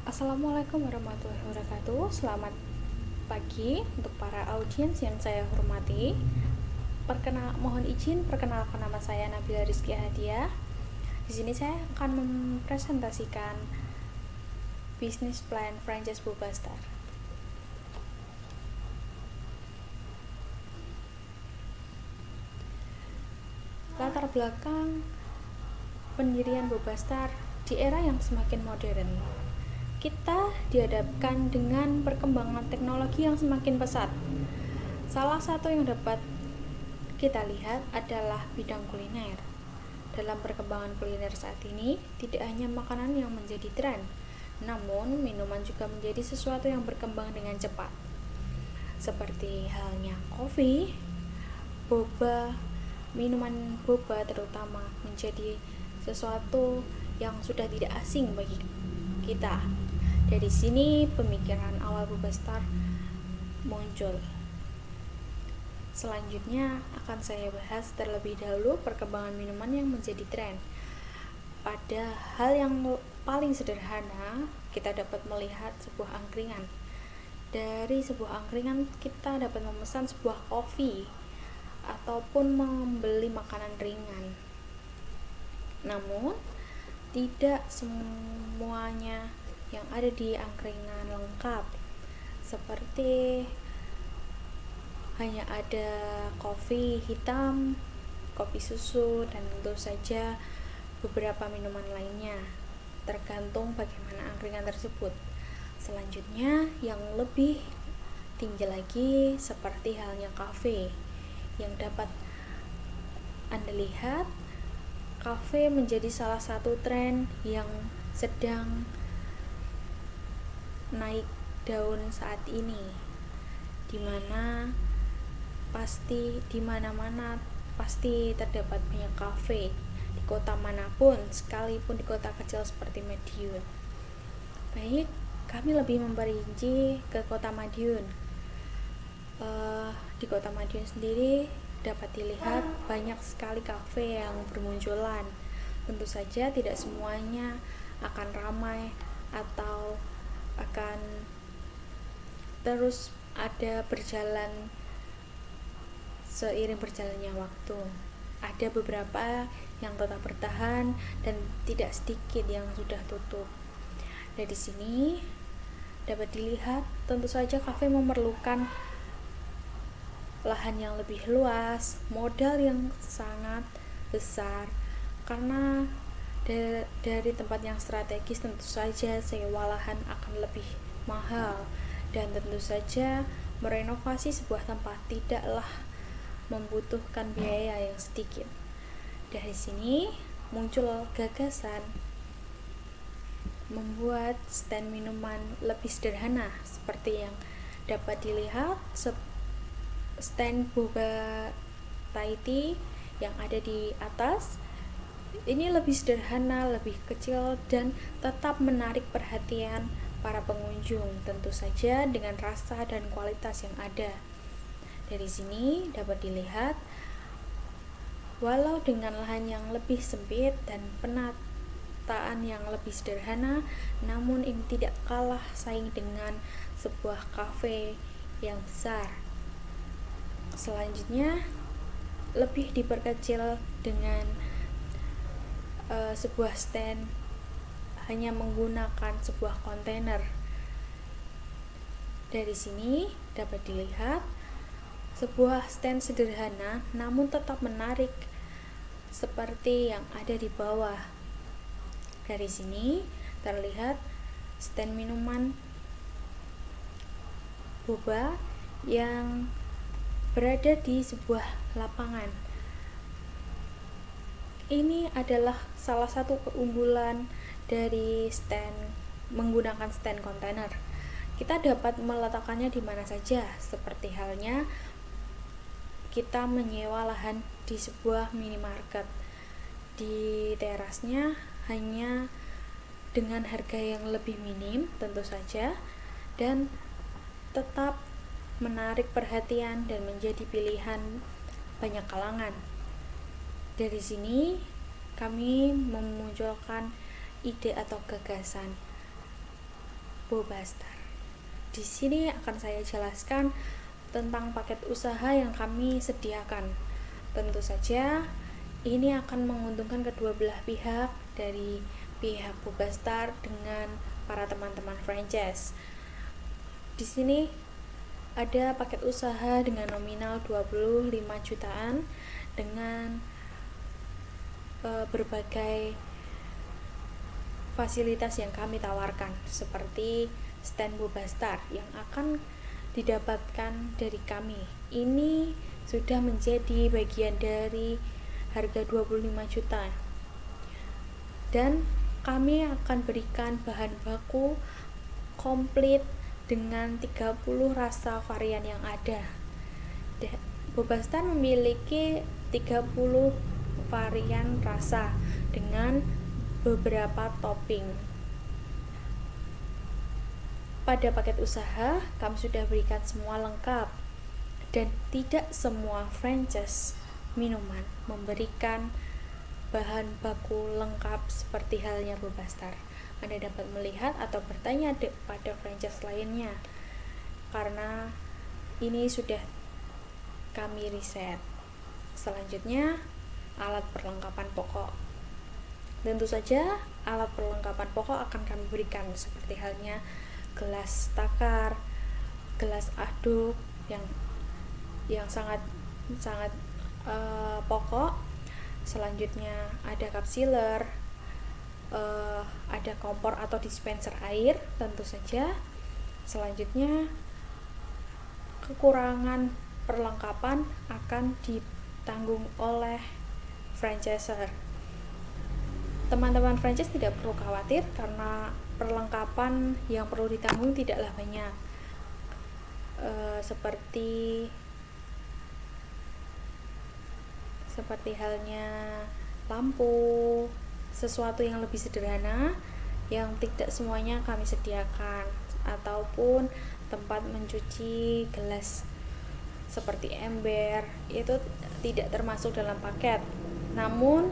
Assalamualaikum warahmatullahi wabarakatuh. Selamat pagi untuk para audiens yang saya hormati. Mohon izin perkenalkan, nama saya Nabila Rizky Hadiah. Di sini saya akan mempresentasikan bisnis plan franchise Boba Star. Latar belakang pendirian Boba Star di era yang semakin modern. Kita dihadapkan dengan perkembangan teknologi yang semakin pesat. Salah satu yang dapat kita lihat adalah bidang kuliner. Dalam perkembangan kuliner saat ini, tidak hanya makanan yang menjadi tren, namun minuman juga menjadi sesuatu yang berkembang dengan cepat. Seperti halnya kopi, boba, minuman boba terutama menjadi sesuatu yang sudah tidak asing bagi kita. Dari sini pemikiran awal Boba Star muncul. Selanjutnya akan saya bahas terlebih dahulu perkembangan minuman yang menjadi tren. Pada hal yang paling sederhana, kita dapat melihat sebuah angkringan. Dari sebuah angkringan kita dapat memesan sebuah kopi ataupun membeli makanan ringan. Namun, tidak semuanya yang ada di angkringan lengkap, seperti hanya ada kopi hitam, kopi susu, dan tentu saja beberapa minuman lainnya, tergantung bagaimana angkringan tersebut. Selanjutnya yang lebih tinggi lagi seperti halnya kafe, yang dapat Anda lihat, kafe menjadi salah satu tren yang sedang naik daun saat ini, dimana di mana-mana pasti terdapat banyak kafe di kota manapun, sekalipun di kota kecil seperti Madiun. Baik, kami lebih memperinci ke kota Madiun. Di kota Madiun sendiri dapat dilihat banyak sekali kafe yang bermunculan. Tentu saja tidak semuanya akan ramai atau akan terus ada berjalan seiring berjalannya waktu. Ada beberapa yang tetap bertahan dan tidak sedikit yang sudah tutup. Dari sini dapat dilihat tentu saja kafe memerlukan lahan yang lebih luas, modal yang sangat besar, karena dari tempat yang strategis tentu saja sewa lahan akan lebih mahal, dan tentu saja merenovasi sebuah tempat tidaklah membutuhkan biaya yang sedikit. Dari sini muncul gagasan membuat stand minuman lebih sederhana, seperti yang dapat dilihat stand boba Thai tea yang ada di atas. Ini lebih sederhana, lebih kecil, dan tetap menarik perhatian para pengunjung, tentu saja dengan rasa dan kualitas yang ada. Dari sini dapat dilihat, walau dengan lahan yang lebih sempit dan penataan yang lebih sederhana, namun ini tidak kalah saing dengan sebuah kafe yang besar. Selanjutnya lebih diperkecil dengan sebuah stand hanya menggunakan sebuah kontainer. Dari sini dapat dilihat sebuah stand sederhana namun tetap menarik seperti yang ada di bawah. Dari sini terlihat stand minuman boba yang berada di sebuah lapangan. Ini adalah salah satu keunggulan dari menggunakan stand kontainer. Kita dapat meletakkannya di mana saja, seperti halnya kita menyewa lahan di sebuah minimarket. Di terasnya hanya dengan harga yang lebih minim tentu saja, dan tetap menarik perhatian dan menjadi pilihan banyak kalangan. Dari sini kami memunculkan ide atau gagasan Bobastar. Di sini akan saya jelaskan tentang paket usaha yang kami sediakan. Tentu saja ini akan menguntungkan kedua belah pihak, dari pihak Bobastar dengan para teman-teman franchise. Di sini ada paket usaha dengan nominal 25 jutaan dengan berbagai fasilitas yang kami tawarkan, seperti stand Bobastar yang akan didapatkan dari kami. Ini sudah menjadi bagian dari harga 25 juta. Dan kami akan berikan bahan baku komplit dengan 30 rasa varian yang ada. Bobastar memiliki 30 varian rasa dengan beberapa topping. Pada paket usaha, kami sudah berikan semua lengkap, dan tidak semua franchise minuman memberikan bahan baku lengkap seperti halnya Bobastar. Anda dapat melihat atau bertanya pada franchise lainnya, karena ini sudah kami riset. Selanjutnya, alat perlengkapan pokok. Tentu saja alat perlengkapan pokok akan kami berikan, seperti halnya gelas takar, gelas aduk yang sangat pokok. Selanjutnya ada cup sealer, ada kompor atau dispenser air, tentu saja. Selanjutnya, kekurangan perlengkapan akan ditanggung oleh franchisor. Teman-teman franchise tidak perlu khawatir karena perlengkapan yang perlu ditanggung tidaklah banyak, seperti halnya lampu, sesuatu yang lebih sederhana yang tidak semuanya kami sediakan, ataupun tempat mencuci gelas seperti ember, itu tidak termasuk dalam paket. Namun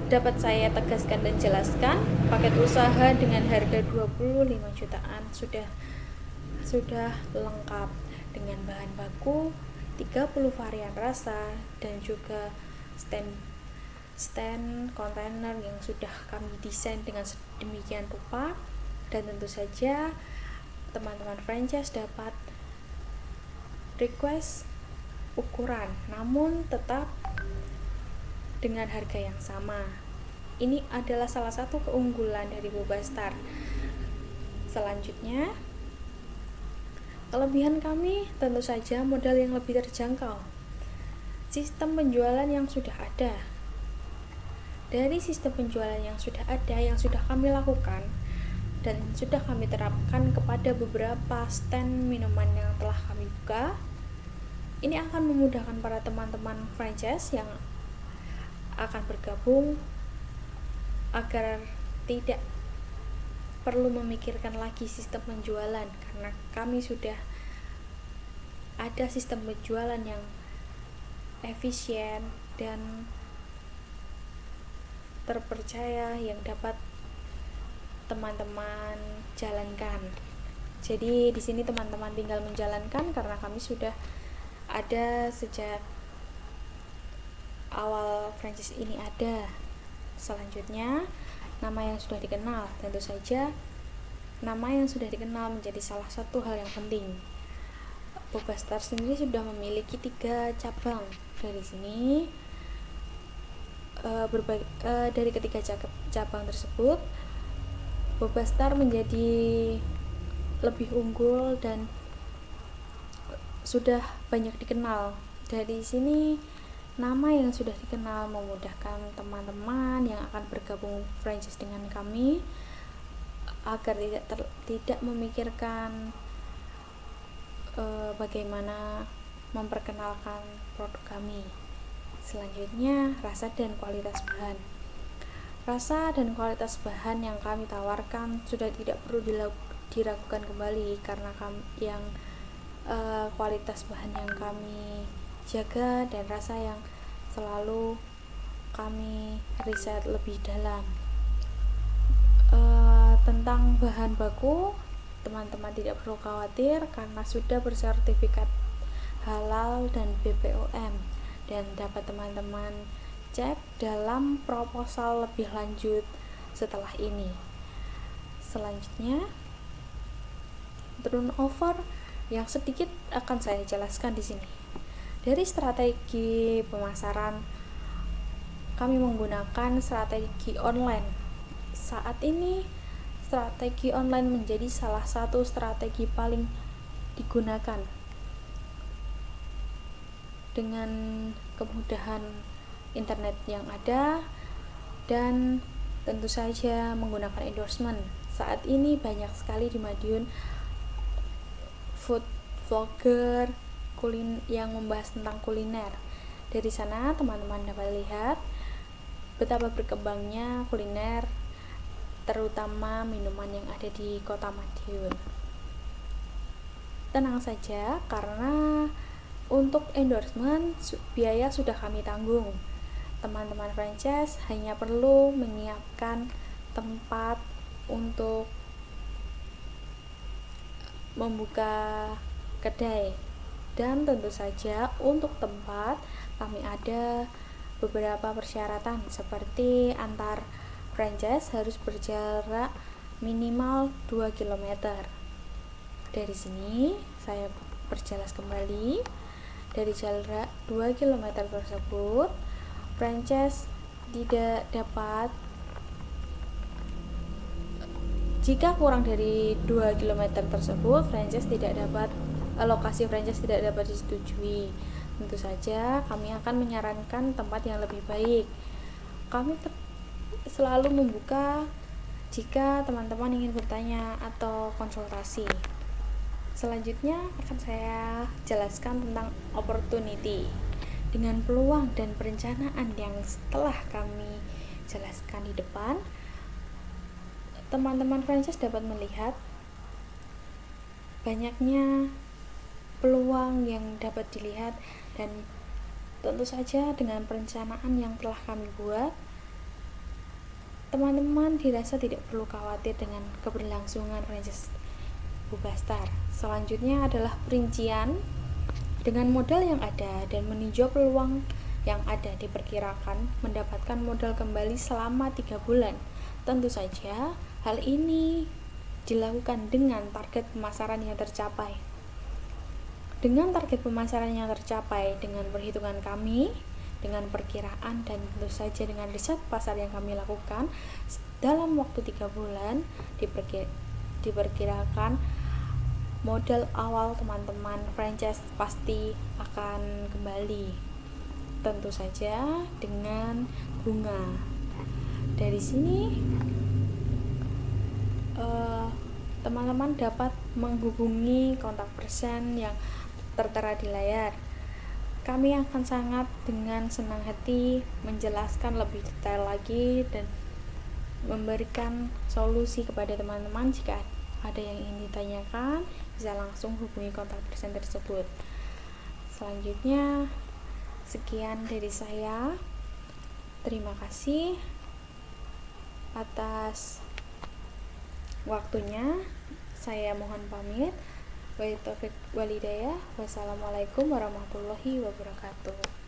dapat saya tegaskan dan jelaskan, paket usaha dengan harga 25 jutaan sudah lengkap dengan bahan baku, 30 varian rasa, dan juga stand kontainer yang sudah kami desain dengan sedemikian rupa. Dan tentu saja teman-teman franchise dapat request ukuran, namun tetap dengan harga yang sama. Ini adalah salah satu keunggulan dari Bobastar. Selanjutnya, kelebihan kami tentu saja modal yang lebih terjangkau, sistem penjualan yang sudah ada. Dari sistem penjualan yang sudah ada, yang sudah kami lakukan dan sudah kami terapkan kepada beberapa stand minuman yang telah kami buka, ini akan memudahkan para teman-teman franchise yang akan bergabung agar tidak perlu memikirkan lagi sistem penjualan, karena kami sudah ada sistem penjualan yang efisien dan terpercaya yang dapat teman-teman jalankan. Jadi di sini teman-teman tinggal menjalankan, karena kami sudah ada sejak awal franchise ini ada. Selanjutnya, nama yang sudah dikenal. Tentu saja nama yang sudah dikenal menjadi salah satu hal yang penting. Bobastar sendiri sudah memiliki 3 cabang. Dari sini dari ketiga cabang tersebut, Bobastar menjadi lebih unggul dan sudah banyak dikenal. Dari sini nama yang sudah dikenal memudahkan teman-teman yang akan bergabung franchise dengan kami agar tidak memikirkan bagaimana memperkenalkan produk kami. Selanjutnya, rasa dan kualitas bahan. Rasa dan kualitas bahan yang kami tawarkan sudah tidak perlu diragukan kembali, karena kualitas bahan yang kami jaga dan rasa yang selalu kami riset lebih dalam. Tentang bahan baku, Teman-teman tidak perlu khawatir karena sudah bersertifikat halal dan BPOM, dan dapat teman-teman cek dalam proposal lebih lanjut setelah ini. Selanjutnya, turnover yang sedikit akan saya jelaskan di sini. Dari strategi pemasaran, kami menggunakan strategi online. Saat ini, strategi online menjadi salah satu strategi paling digunakan. Dengan kemudahan internet yang ada dan tentu saja menggunakan endorsement. Saat ini banyak sekali di Madiun food vlogger yang membahas tentang kuliner. Dari sana teman-teman dapat lihat betapa berkembangnya kuliner, terutama minuman yang ada di Kota Madiun. Tenang saja, karena untuk endorsement biaya sudah kami tanggung. Teman-teman franchise hanya perlu menyiapkan tempat untuk membuka kedai, dan tentu saja untuk tempat kami ada beberapa persyaratan seperti antar franchise harus berjarak minimal 2 km. Dari sini saya perjelas kembali, dari jarak 2 km tersebut franchise tidak dapat, jika kurang dari 2 km tersebut lokasi franchise tidak dapat disetujui. Tentu saja kami akan menyarankan tempat yang lebih baik. Kami selalu membuka jika teman-teman ingin bertanya atau konsultasi. Selanjutnya akan saya jelaskan tentang opportunity. Dengan peluang dan perencanaan yang setelah kami jelaskan di depan, teman-teman franchise dapat melihat banyaknya peluang yang dapat dilihat, dan tentu saja dengan perencanaan yang telah kami buat, teman-teman dirasa tidak perlu khawatir dengan keberlangsungan franchise Bubastar. Selanjutnya adalah perincian. Dengan modal yang ada dan meninjau peluang yang ada, diperkirakan mendapatkan modal kembali selama 3 bulan. Tentu saja hal ini dilakukan dengan target pemasaran yang tercapai. Dengan target pemasaran yang tercapai, dengan perhitungan kami, dengan perkiraan, dan tentu saja dengan riset pasar yang kami lakukan, dalam waktu 3 bulan diperkirakan modal awal teman-teman franchise pasti akan kembali. Tentu saja dengan bunga. Dari sini teman-teman dapat menghubungi kontak person yang tertera di layar. Kami akan sangat dengan senang hati menjelaskan lebih detail lagi dan memberikan solusi kepada teman-teman. Jika ada yang ingin ditanyakan, bisa langsung hubungi kontak person tersebut. Selanjutnya, sekian dari saya. Terima kasih atas waktunya. Saya mohon pamit. Wassalamualaikum warahmatullahi wabarakatuh.